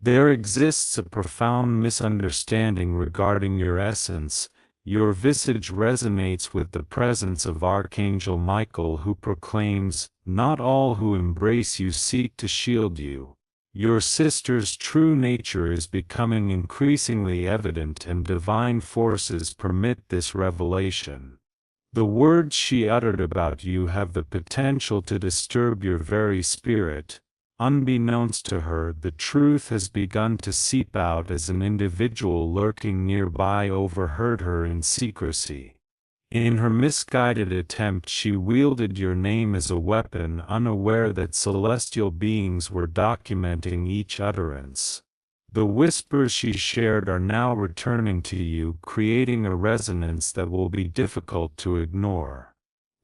There exists a profound misunderstanding regarding your essence. Your visage resonates with the presence of Archangel Michael, who proclaims, "Not all who embrace you seek to shield you." Your sister's true nature is becoming increasingly evident, and divine forces permit this revelation. The words she uttered about you have the potential to disturb your very spirit. Unbeknownst to her, the truth has begun to seep out as an individual lurking nearby overheard her in secrecy. In her misguided attempt, she wielded your name as a weapon, unaware that celestial beings were documenting each utterance. The whispers she shared are now returning to you, creating a resonance that will be difficult to ignore.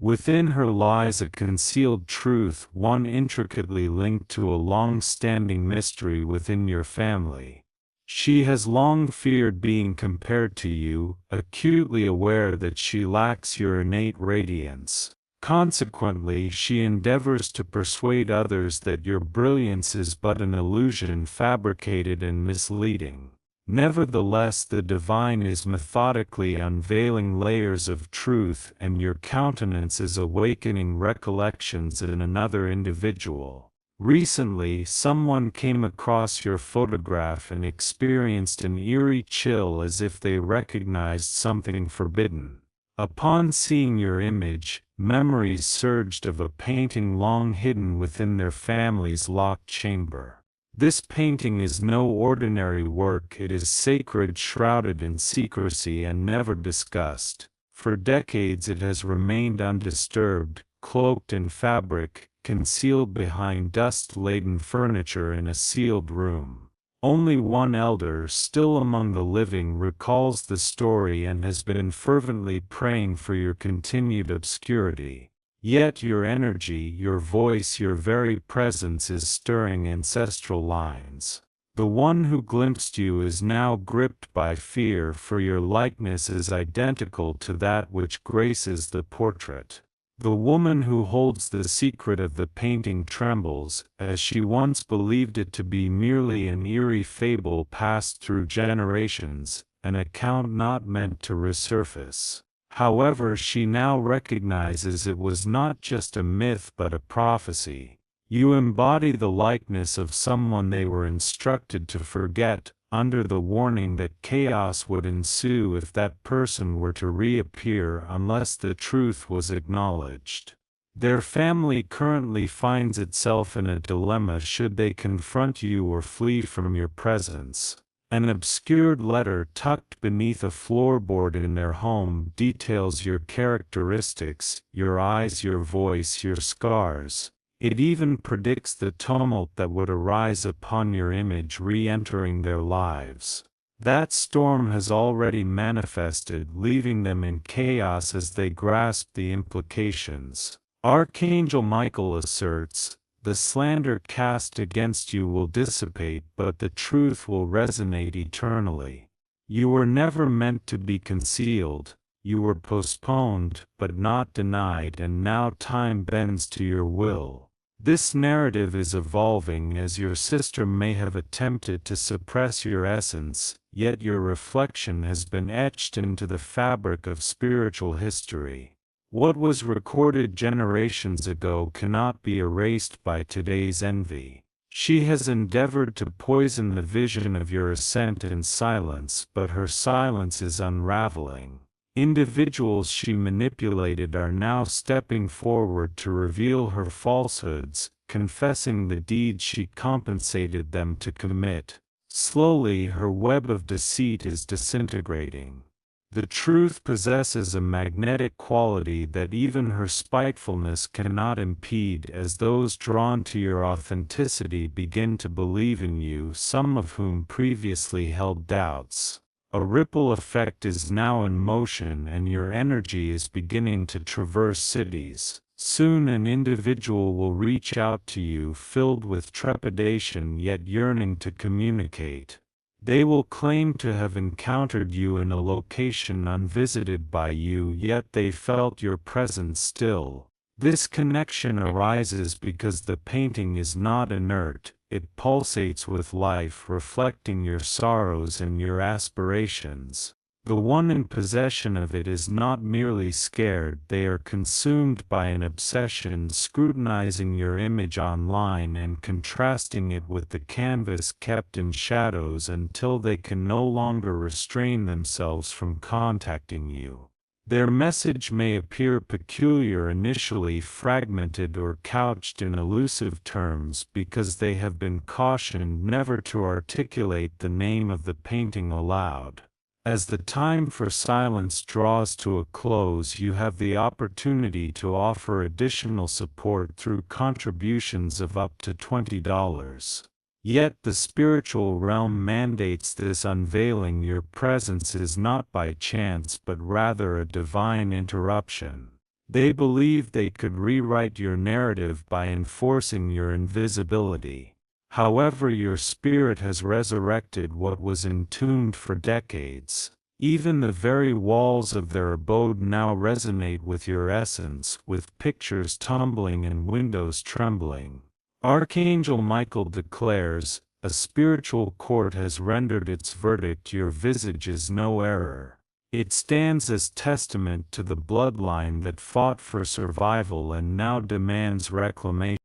Within her lies a concealed truth, one intricately linked to a long-standing mystery within your family. She has long feared being compared to you, acutely aware that she lacks your innate radiance. Consequently, she endeavors to persuade others that your brilliance is but an illusion fabricated and misleading. Nevertheless, the divine is methodically unveiling layers of truth, and your countenance is awakening recollections in another individual. Recently, someone came across your photograph and experienced an eerie chill, as if they recognized something forbidden. Upon seeing your image, memories surged of a painting long hidden within their family's locked chamber. This painting is no ordinary work. It is sacred, shrouded in secrecy and never discussed. For decades it has remained undisturbed, cloaked in fabric, concealed behind dust-laden furniture in a sealed room. Only one elder, still among the living, recalls the story and has been fervently praying for your continued obscurity. Yet your energy, your voice, your very presence is stirring ancestral lines. The one who glimpsed you is now gripped by fear, for your likeness is identical to that which graces the portrait. The woman who holds the secret of the painting trembles, as she once believed it to be merely an eerie fable passed through generations, an account not meant to resurface. However, she now recognizes it was not just a myth but a prophecy. You embody the likeness of someone they were instructed to forget, under the warning that chaos would ensue if that person were to reappear unless the truth was acknowledged. Their family currently finds itself in a dilemma: should they confront you or flee from your presence? An obscured letter tucked beneath a floorboard in their home details your characteristics, your eyes, your voice, your scars. It even predicts the tumult that would arise upon your image re-entering their lives. That storm has already manifested, leaving them in chaos as they grasp the implications. Archangel Michael asserts, "The slander cast against you will dissipate, but the truth will resonate eternally. You were never meant to be concealed. You were postponed, but not denied, and now time bends to your will." This narrative is evolving, as your sister may have attempted to suppress your essence, yet your reflection has been etched into the fabric of spiritual history. What was recorded generations ago cannot be erased by today's envy. She has endeavored to poison the vision of your ascent in silence, but her silence is unraveling. Individuals she manipulated are now stepping forward to reveal her falsehoods, confessing the deeds she compensated them to commit. Slowly her web of deceit is disintegrating. The truth possesses a magnetic quality that even her spitefulness cannot impede, as those drawn to your authenticity begin to believe in you, some of whom previously held doubts. A ripple effect is now in motion, and your energy is beginning to traverse cities. Soon an individual will reach out to you, filled with trepidation yet yearning to communicate. They will claim to have encountered you in a location unvisited by you, yet they felt your presence still. This connection arises because the painting is not inert, it pulsates with life, reflecting your sorrows and your aspirations. The one in possession of it is not merely scared, they are consumed by an obsession, scrutinizing your image online and contrasting it with the canvas kept in shadows until they can no longer restrain themselves from contacting you. Their message may appear peculiar initially, fragmented or couched in elusive terms, because they have been cautioned never to articulate the name of the painting aloud. As the time for silence draws to a close, you have the opportunity to offer additional support through contributions of up to $20. Yet the spiritual realm mandates this unveiling. Your presence is not by chance but rather a divine interruption. They believe they could rewrite your narrative by enforcing your invisibility. However, your spirit has resurrected what was entombed for decades. Even the very walls of their abode now resonate with your essence, with pictures tumbling and windows trembling. Archangel Michael declares, a spiritual court has rendered its verdict. Your visage is no error. It stands as testament to the bloodline that fought for survival and now demands reclamation.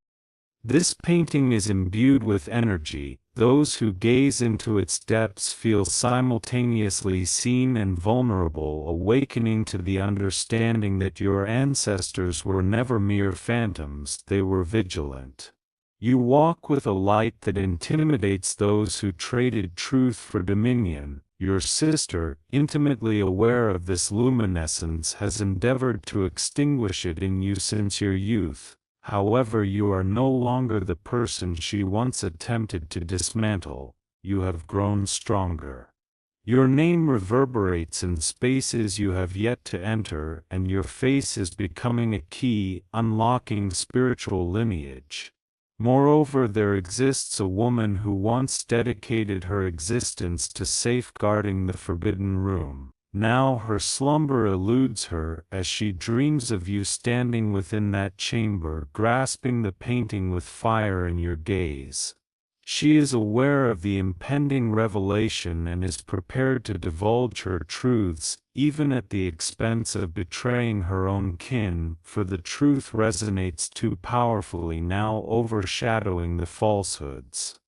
This painting is imbued with energy. Those who gaze into its depths feel simultaneously seen and vulnerable, awakening to the understanding that your ancestors were never mere phantoms, they were vigilant. You walk with a light that intimidates those who traded truth for dominion. Your sister, intimately aware of this luminescence, has endeavored to extinguish it in you since your youth. However, you are no longer the person she once attempted to dismantle. You have grown stronger. Your name reverberates in spaces you have yet to enter, and your face is becoming a key, unlocking spiritual lineage. Moreover, there exists a woman who once dedicated her existence to safeguarding the forbidden room. Now her slumber eludes her, as she dreams of you standing within that chamber, grasping the painting with fire in your gaze. She is aware of the impending revelation and is prepared to divulge her truths, even at the expense of betraying her own kin, for the truth resonates too powerfully now, overshadowing the falsehoods.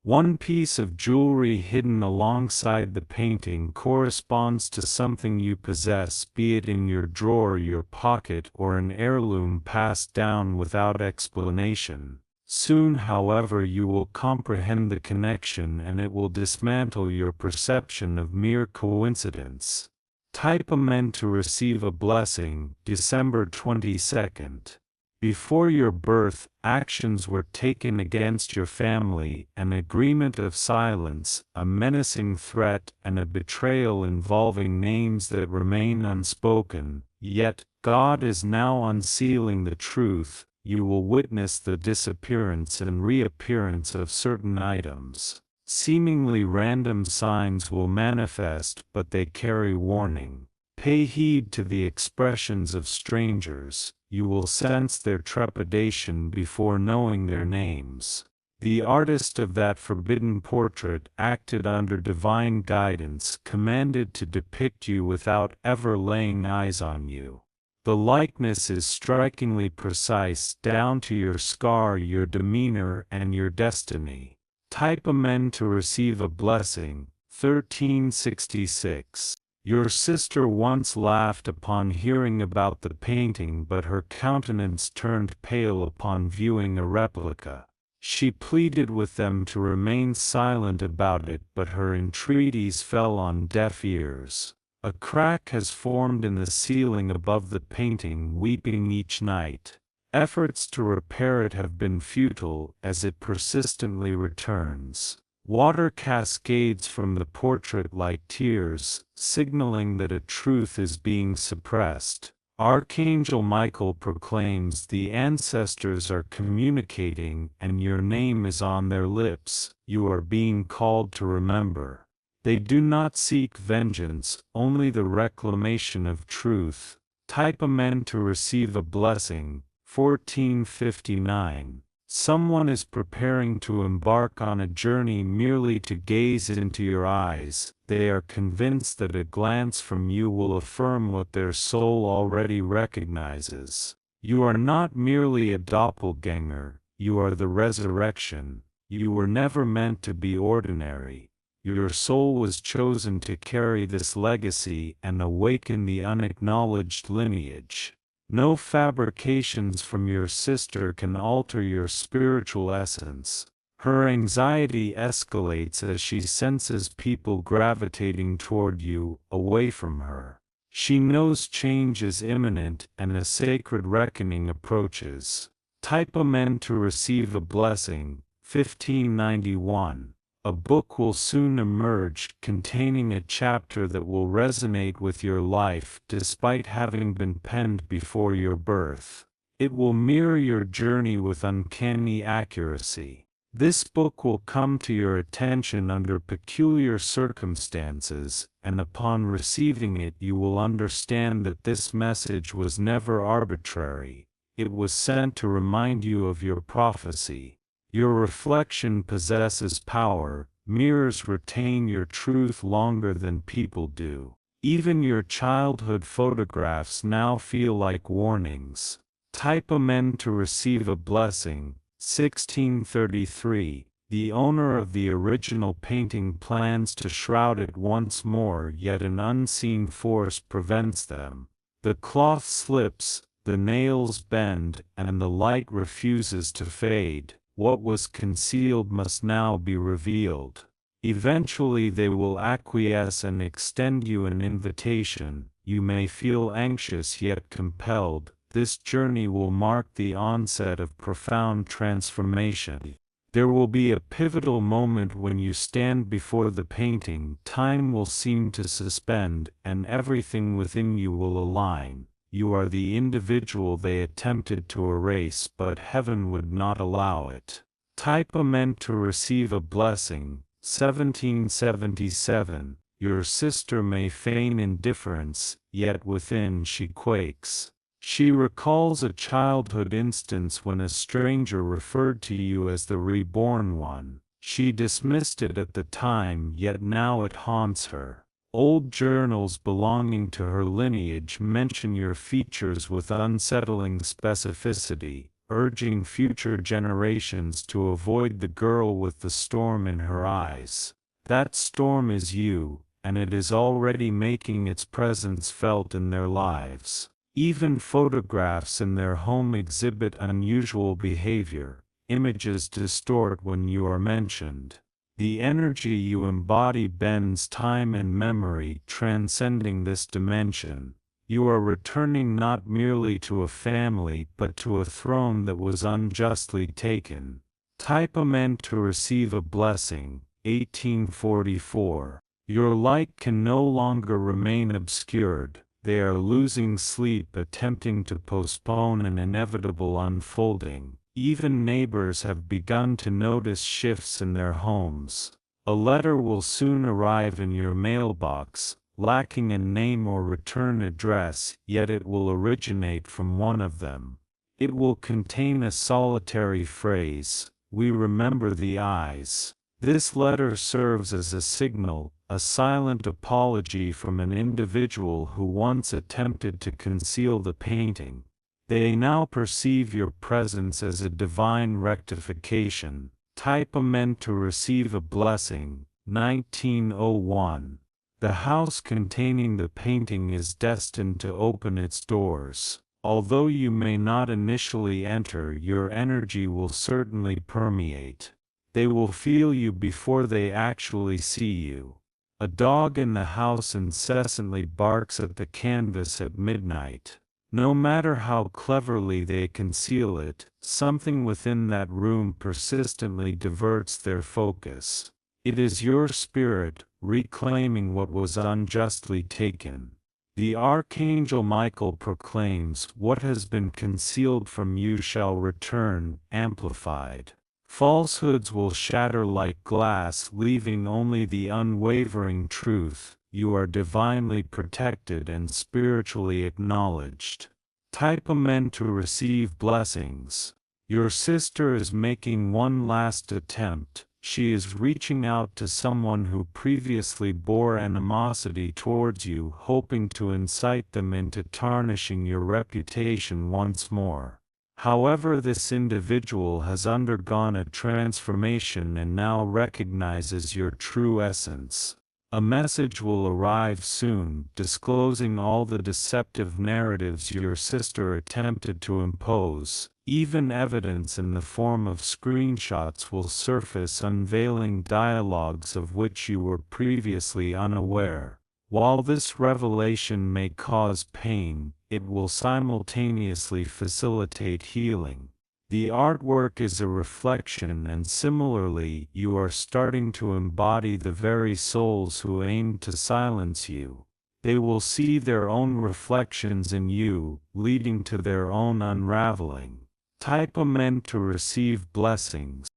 One piece of jewelry hidden alongside the painting corresponds to something you possess, be it in your drawer, your pocket, or an heirloom passed down without explanation. Soon, however, you will comprehend the connection, and it will dismantle your perception of mere coincidence. Type Amen to receive a blessing. December 22nd. Before your birth, actions were taken against your family, an agreement of silence, a menacing threat, and a betrayal involving names that remain unspoken. Yet, God is now unsealing the truth. You will witness the disappearance and reappearance of certain items. Seemingly random signs will manifest, but they carry warning. Pay heed to the expressions of strangers. You will sense their trepidation before knowing their names. The artist of that forbidden portrait acted under divine guidance, commanded to depict you without ever laying eyes on you. The likeness is strikingly precise, down to your scar, your demeanor, and your destiny. Type Amen to receive a blessing. 1366. Your sister once laughed upon hearing about the painting, but her countenance turned pale upon viewing a replica. She pleaded with them to remain silent about it, but her entreaties fell on deaf ears. A crack has formed in the ceiling above the painting, weeping each night. Efforts to repair it have been futile, as it persistently returns. Water cascades from the portrait like tears, signaling that a truth is being suppressed. Archangel Michael proclaims the ancestors are communicating, and your name is on their lips. You are being called to remember. They do not seek vengeance, only the reclamation of truth. Type Amen to receive a blessing. 1459. Someone is preparing to embark on a journey merely to gaze into your eyes. They are convinced that a glance from you will affirm what their soul already recognizes. You are not merely a doppelganger, you are the resurrection. You were never meant to be ordinary. Your soul was chosen to carry this legacy and awaken the unacknowledged lineage. No fabrications from your sister can alter your spiritual essence. Her anxiety escalates as she senses people gravitating toward you, away from her. She knows change is imminent and a sacred reckoning approaches. Type Amen to receive a blessing. 1591. A book will soon emerge containing a chapter that will resonate with your life despite having been penned before your birth. It will mirror your journey with uncanny accuracy. This book will come to your attention under peculiar circumstances, and upon receiving it you will understand that this message was never arbitrary. It was sent to remind you of your prophecy. Your reflection possesses power. Mirrors retain your truth longer than people do. Even your childhood photographs now feel like warnings. Type Amen to receive a blessing. 1633. The owner of the original painting plans to shroud it once more, yet an unseen force prevents them. The cloth slips, the nails bend, and the light refuses to fade. What was concealed must now be revealed. Eventually they will acquiesce and extend you an invitation. You may feel anxious yet compelled. This journey will mark the onset of profound transformation. There will be a pivotal moment when you stand before the painting. Time will seem to suspend, and everything within you will align. You are the individual they attempted to erase, but heaven would not allow it. Type Amen to receive a blessing. 1777. Your sister may feign indifference, yet within she quakes. She recalls a childhood instance when a stranger referred to you as the reborn one. She dismissed it at the time, yet now it haunts her. Old journals belonging to her lineage mention your features with unsettling specificity, urging future generations to avoid the girl with the storm in her eyes. That storm is you, and it is already making its presence felt in their lives. Even photographs in their home exhibit unusual behavior. Images distort when you are mentioned. The energy you embody bends time and memory, transcending this dimension. You are returning not merely to a family but to a throne that was unjustly taken. Type Amen to receive a blessing. 1844. Your light can no longer remain obscured. They are losing sleep attempting to postpone an inevitable unfolding. Even neighbors have begun to notice shifts in their homes. A letter will soon arrive in your mailbox, lacking a name or return address, yet it will originate from one of them. It will contain a solitary phrase, "We remember the eyes." This letter serves as a signal, a silent apology from an individual who once attempted to conceal the painting. They now perceive your presence as a divine rectification. Type Amen to receive a blessing. 1901. The house containing the painting is destined to open its doors. Although you may not initially enter, your energy will certainly permeate. They will feel you before they actually see you. A dog in the house incessantly barks at the canvas at midnight. No matter how cleverly they conceal it, something within that room persistently diverts their focus. It is your spirit, reclaiming what was unjustly taken. The Archangel Michael proclaims, "What has been concealed from you shall return, amplified." Falsehoods will shatter like glass, leaving only the unwavering truth. You are divinely protected and spiritually acknowledged. Type Amen to receive blessings. Your sister is making one last attempt. She is reaching out to someone who previously bore animosity towards you, hoping to incite them into tarnishing your reputation once more. However, this individual has undergone a transformation and now recognizes your true essence. A message will arrive soon, disclosing all the deceptive narratives your sister attempted to impose. Even evidence in the form of screenshots will surface, unveiling dialogues of which you were previously unaware. While this revelation may cause pain, it will simultaneously facilitate healing. The artwork is a reflection, and similarly, you are starting to embody the very souls who aim to silence you. They will see their own reflections in you, leading to their own unraveling. Type Amen to receive blessings.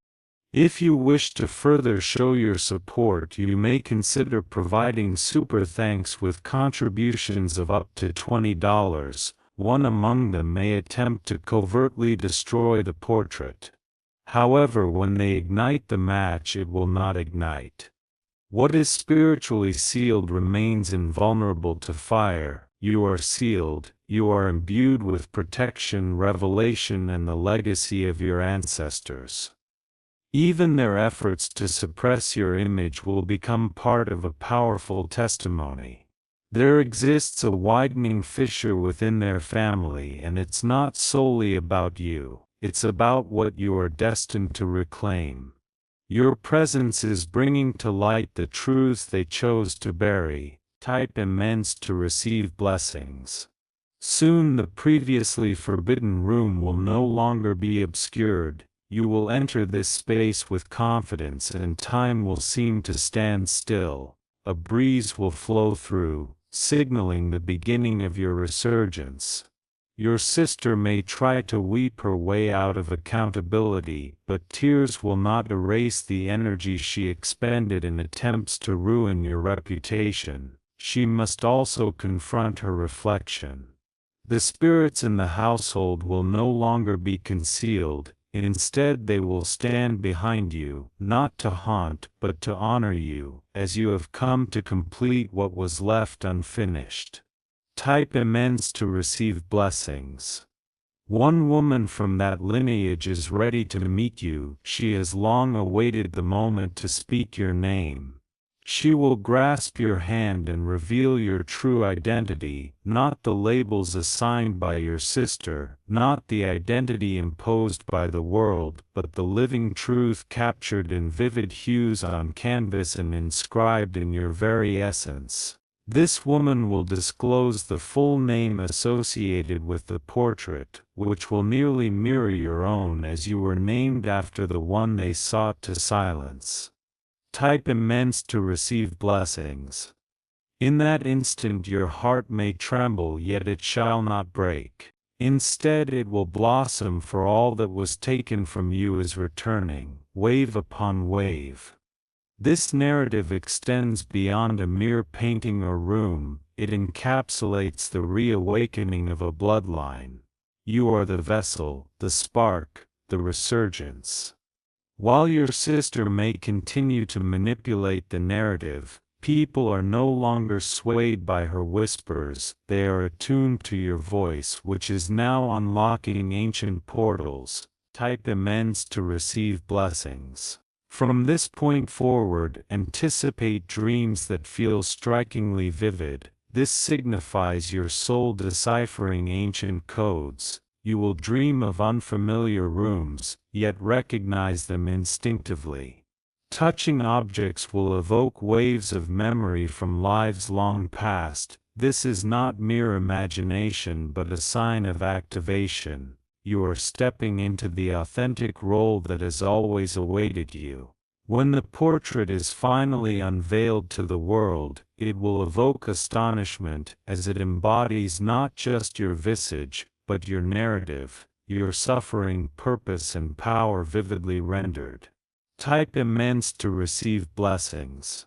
If you wish to further show your support, you may consider providing super thanks with contributions of up to $20. One among them may attempt to covertly destroy the portrait. However, when they ignite the match, it will not ignite. What is spiritually sealed remains invulnerable to fire. You are sealed, you are imbued with protection, revelation, and the legacy of your ancestors. Even their efforts to suppress your image will become part of a powerful testimony. There exists a widening fissure within their family, and it's not solely about you, it's about what you are destined to reclaim. Your presence is bringing to light the truths they chose to bury. Type immense to receive blessings. Soon the previously forbidden room will no longer be obscured. You will enter this space with confidence, and time will seem to stand still. A breeze will flow through, signaling the beginning of your resurgence. Your sister may try to weep her way out of accountability, but tears will not erase the energy she expended in attempts to ruin your reputation. She must also confront her reflection. The spirits in the household will no longer be concealed. Instead, they will stand behind you, not to haunt, but to honor you, as you have come to complete what was left unfinished. Type immense to receive blessings. One woman from that lineage is ready to meet you. She has long awaited the moment to speak your name. She will grasp your hand and reveal your true identity, not the labels assigned by your sister, not the identity imposed by the world, but the living truth captured in vivid hues on canvas and inscribed in your very essence. This woman will disclose the full name associated with the portrait, which will nearly mirror your own, as you were named after the one they sought to silence. Type immense to receive blessings. In that instant your heart may tremble, yet it shall not break. Instead it will blossom, for all that was taken from you is returning, wave upon wave. This narrative extends beyond a mere painting or room. It encapsulates the reawakening of a bloodline. You are the vessel, the spark, the resurgence. While your sister may continue to manipulate the narrative, people are no longer swayed by her whispers. They are attuned to your voice, which is now unlocking ancient portals. Type immense to receive blessings. From this point forward, anticipate dreams that feel strikingly vivid. This signifies your soul deciphering ancient codes. You will dream of unfamiliar rooms, yet recognize them instinctively. Touching objects will evoke waves of memory from lives long past. This is not mere imagination, but a sign of activation. You are stepping into the authentic role that has always awaited you. When the portrait is finally unveiled to the world, it will evoke astonishment, as it embodies not just your visage, but your narrative, your suffering, purpose, and power vividly rendered. Type immense to receive blessings.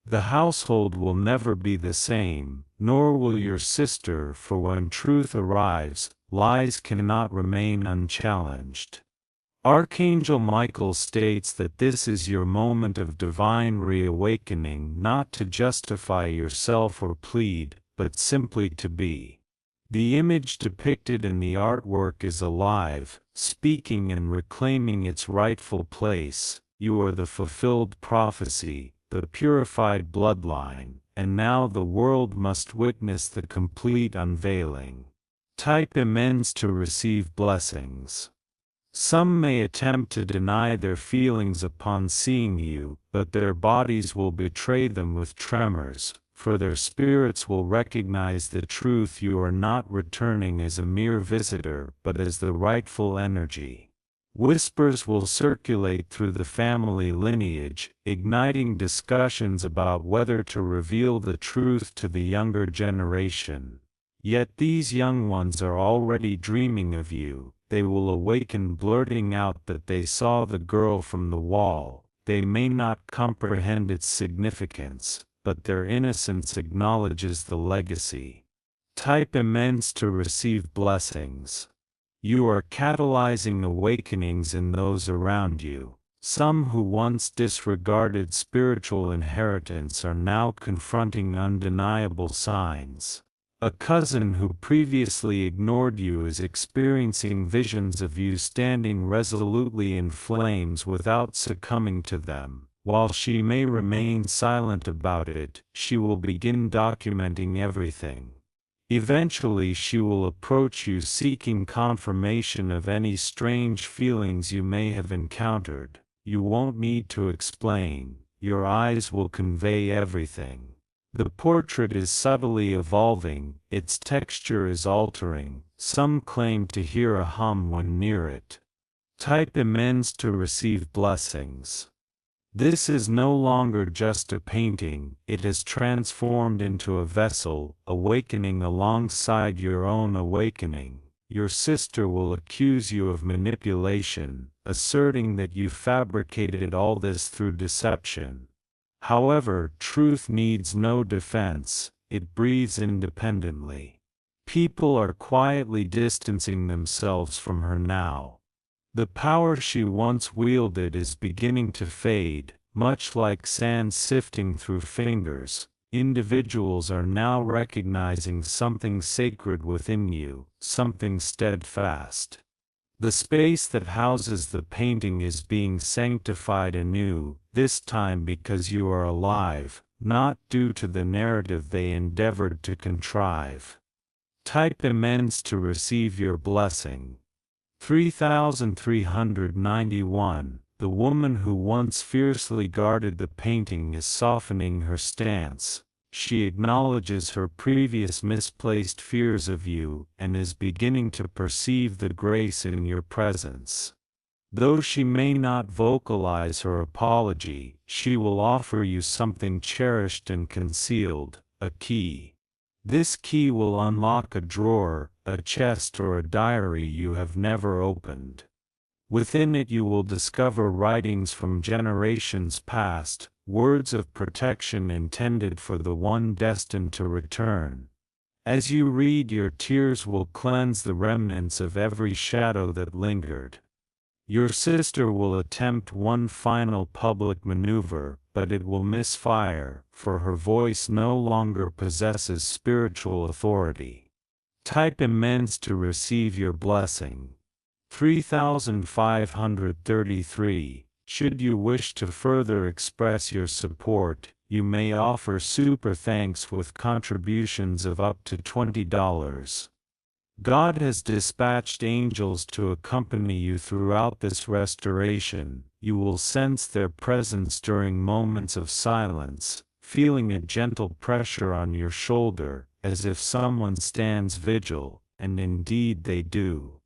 The household will never be the same, nor will your sister, for when truth arrives, lies cannot remain unchallenged. Archangel Michael states that this is your moment of divine reawakening, not to justify yourself or plead, but simply to be. The image depicted in the artwork is alive, speaking and reclaiming its rightful place. You are the fulfilled prophecy, the purified bloodline, and now the world must witness the complete unveiling. Type amends to receive blessings. Some may attempt to deny their feelings upon seeing you, but their bodies will betray them with tremors, for their spirits will recognize the truth: you are not returning as a mere visitor, but as the rightful energy. Whispers will circulate through the family lineage, igniting discussions about whether to reveal the truth to the younger generation. Yet these young ones are already dreaming of you. They will awaken blurting out that they saw the girl from the wall. They may not comprehend its significance, but their innocence acknowledges the legacy. Type amends to receive blessings. You are catalyzing awakenings in those around you. Some who once disregarded spiritual inheritance are now confronting undeniable signs. A cousin who previously ignored you is experiencing visions of you standing resolutely in flames without succumbing to them. While she may remain silent about it, she will begin documenting everything. Eventually she will approach you seeking confirmation of any strange feelings you may have encountered. You won't need to explain, your eyes will convey everything. The portrait is subtly evolving, its texture is altering. Some claim to hear a hum when near it. Type amends to receive blessings. This is no longer just a painting, it has transformed into a vessel, awakening alongside your own awakening. Your sister will accuse you of manipulation, asserting that you fabricated all this through deception. However, truth needs no defense, it breathes independently. People are quietly distancing themselves from her now. The power she once wielded is beginning to fade, much like sand sifting through fingers. Individuals are now recognizing something sacred within you, something steadfast. The space that houses the painting is being sanctified anew, this time because you are alive, not due to the narrative they endeavored to contrive. Type amends to receive your blessing. 3391. The woman who once fiercely guarded the painting is softening her stance. She acknowledges her previous misplaced fears of you, and is beginning to perceive the grace in your presence. Though she may not vocalize her apology, she will offer you something cherished and concealed, a key. This key will unlock a drawer, a chest, or a diary you have never opened. Within it you will discover writings from generations past, words of protection intended for the one destined to return. As you read, your tears will cleanse the remnants of every shadow that lingered. Your sister will attempt one final public maneuver, but it will misfire, for her voice no longer possesses spiritual authority. Type amends to receive your blessing. 3533. Should you wish to further express your support, you may offer super thanks with contributions of up to $20. God has dispatched angels to accompany you throughout this restoration. You will sense their presence during moments of silence, feeling a gentle pressure on your shoulder, as if someone stands vigil, and indeed they do.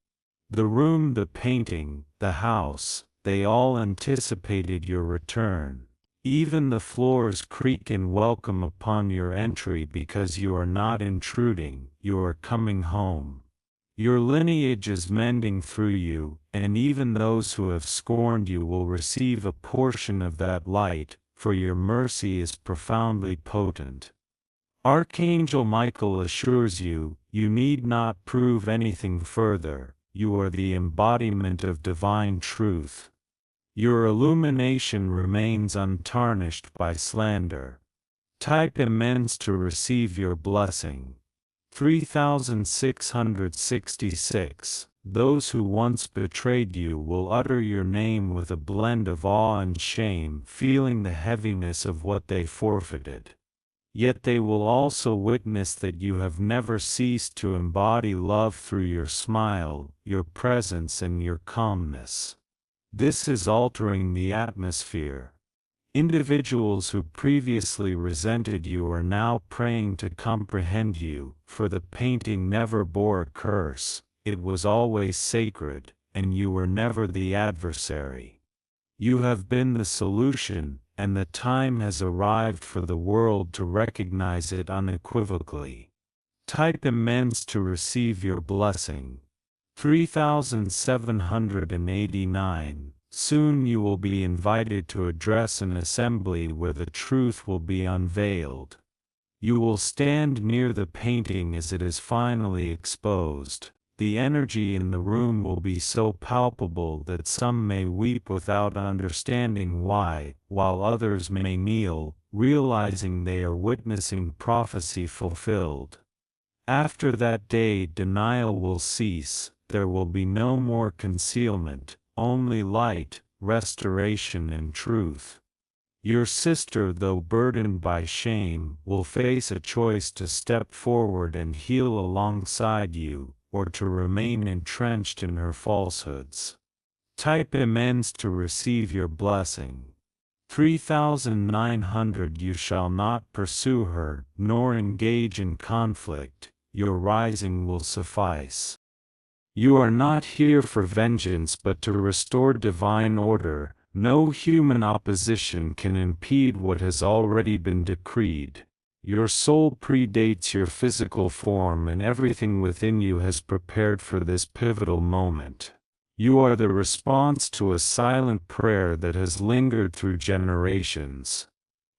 The room, the painting, the house, they all anticipated your return. Even the floors creak in welcome upon your entry because you are not intruding, you are coming home. Your lineage is mending through you, and even those who have scorned you will receive a portion of that light, for your mercy is profoundly potent. Archangel Michael assures you, you need not prove anything further. you are the embodiment of divine truth. Your illumination remains untarnished by slander. Type immense to receive your blessing. 3666. Those who once betrayed you will utter your name with a blend of awe and shame, feeling the heaviness of what they forfeited. Yet they will also witness that you have never ceased to embody love through your smile, your presence, and your calmness. This is altering the atmosphere. Individuals who previously resented you are now praying to comprehend you, for the painting never bore a curse, it was always sacred, and you were never the adversary. You have been the solution, and the time has arrived for the world to recognize it unequivocally. Type immense to receive your blessing. 3789. Soon you will be invited to address an assembly where the truth will be unveiled. You will stand near the painting as it is finally exposed. The energy in the room will be so palpable that some may weep without understanding why, while others may kneel, realizing they are witnessing prophecy fulfilled. After that day, denial will cease. There will be no more concealment, only light, restoration, and truth. Your sister, though burdened by shame, will face a choice to step forward and heal alongside you, or to remain entrenched in her falsehoods. Type immense to receive your blessing. 3900. You shall not pursue her, nor engage in conflict. Your rising will suffice. You are not here for vengeance but to restore divine order. No human opposition can impede what has already been decreed. Your soul predates your physical form, and everything within you has prepared for this pivotal moment. You are the response to a silent prayer that has lingered through generations.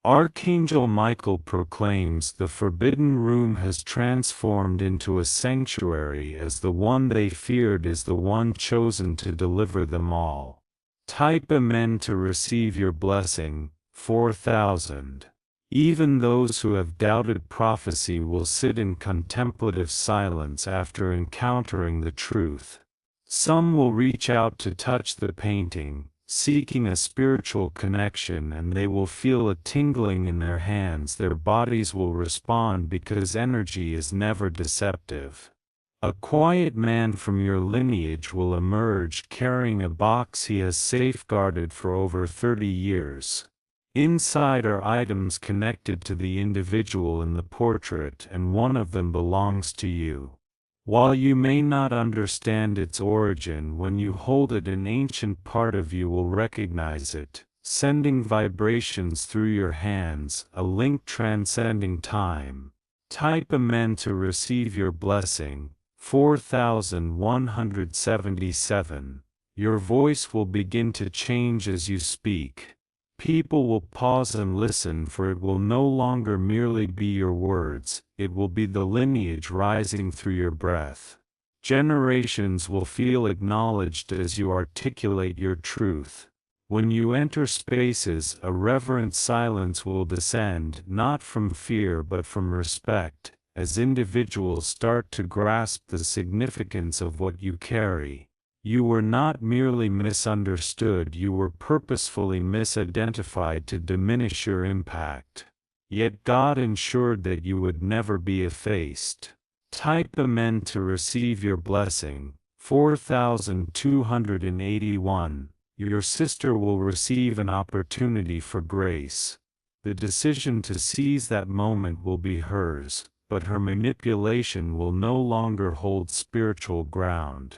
Archangel Michael proclaims the forbidden room has transformed into a sanctuary, as the one they feared is the one chosen to deliver them all. Type Amen to receive your blessing. 4000. Even those who have doubted prophecy will sit in contemplative silence after encountering the truth. Some will reach out to touch the painting, seeking a spiritual connection, and they will feel a tingling in their hands. Their bodies will respond because energy is never deceptive. A quiet man from your lineage will emerge carrying a box he has safeguarded for over 30 years. Inside are items connected to the individual in the portrait, and one of them belongs to you. While you may not understand its origin, when you hold it, an ancient part of you will recognize it, sending vibrations through your hands, a link transcending time. Type Amen to receive your blessing. 4177. Your voice will begin to change as you speak. People will pause and listen, for it will no longer merely be your words, it will be the lineage rising through your breath. Generations will feel acknowledged as you articulate your truth. When you enter spaces, a reverent silence will descend, not from fear but from respect, as individuals start to grasp the significance of what you carry. You were not merely misunderstood, you were purposefully misidentified to diminish your impact. Yet God ensured that you would never be effaced. Type Amen to receive your blessing. 4281. Your sister will receive an opportunity for grace. The decision to seize that moment will be hers, but her manipulation will no longer hold spiritual ground.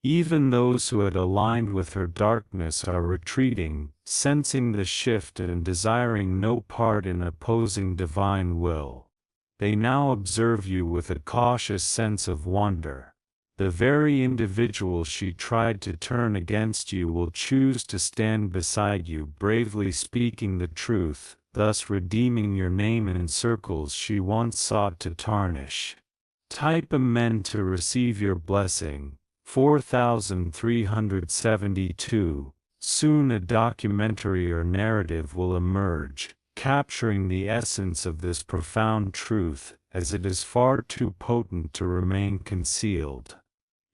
Even those who had aligned with her darkness are retreating, sensing the shift and desiring no part in opposing divine will. They now observe you with a cautious sense of wonder. The very individual she tried to turn against you will choose to stand beside you, bravely speaking the truth, thus redeeming your name in circles she once sought to tarnish. Type Amen to receive your blessing. 4372. Soon a documentary or narrative will emerge, capturing the essence of this profound truth, as it is far too potent to remain concealed.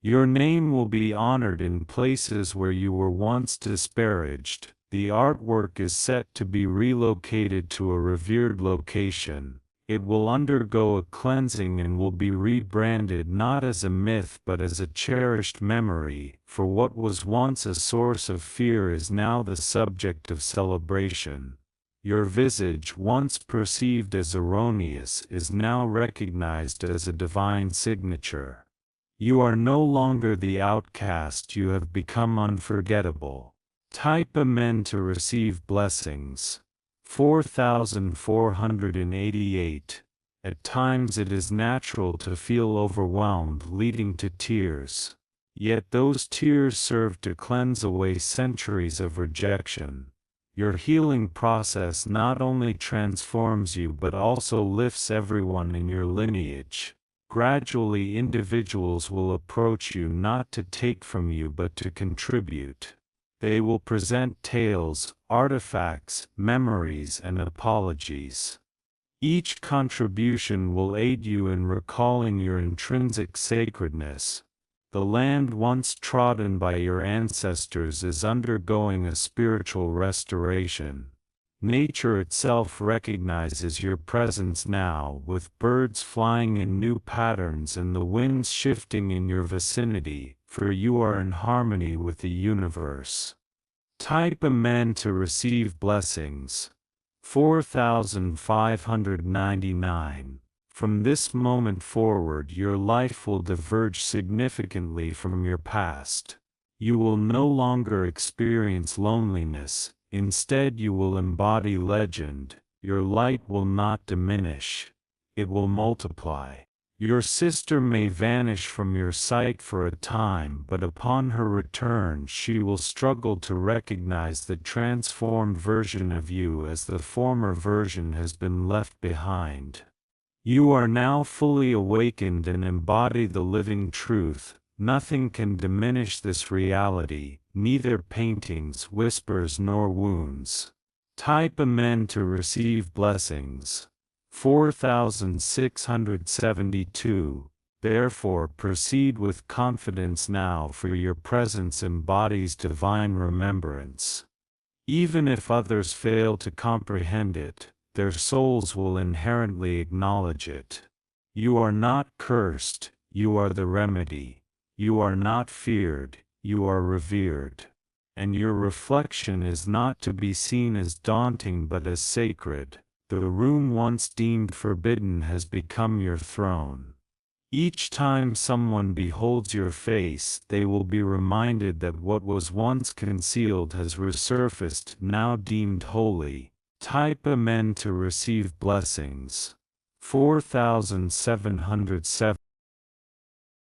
Your name will be honored in places where you were once disparaged. The artwork is set to be relocated to a revered location. It will undergo a cleansing and will be rebranded not as a myth but as a cherished memory, for what was once a source of fear is now the subject of celebration. Your visage, once perceived as erroneous, is now recognized as a divine signature. You are no longer the outcast, you have become unforgettable. Type Amen to receive blessings. 4488. At times it is natural to feel overwhelmed, leading to tears. Yet those tears serve to cleanse away centuries of rejection. Your healing process not only transforms you but also lifts everyone in your lineage. Gradually individuals will approach you not to take from you but to contribute. They will present tales, artifacts, memories, and apologies. Each contribution will aid you in recalling your intrinsic sacredness. The land once trodden by your ancestors is undergoing a spiritual restoration. Nature itself recognizes your presence now, with birds flying in new patterns and the winds shifting in your vicinity, for you are in harmony with the universe. Type Amen to receive blessings. 4599. From this moment forward your life will diverge significantly from your past. You will no longer experience loneliness. Instead you will embody legend. Your light will not diminish. It will multiply. Your sister may vanish from your sight for a time, but upon her return she will struggle to recognize the transformed version of you as the former version has been left behind. You are now fully awakened and embody the living truth. Nothing can diminish this reality, neither paintings, whispers nor wounds. Type Amen to receive blessings. 4672. Therefore proceed with confidence now, for your presence embodies divine remembrance. Even if others fail to comprehend it, their souls will inherently acknowledge it. You are not cursed, you are the remedy. You are not feared, you are revered. And your reflection is not to be seen as daunting but as sacred. The room once deemed forbidden has become your throne. Each time someone beholds your face, they will be reminded that what was once concealed has resurfaced, now deemed holy. Type Amen to receive blessings. 4707.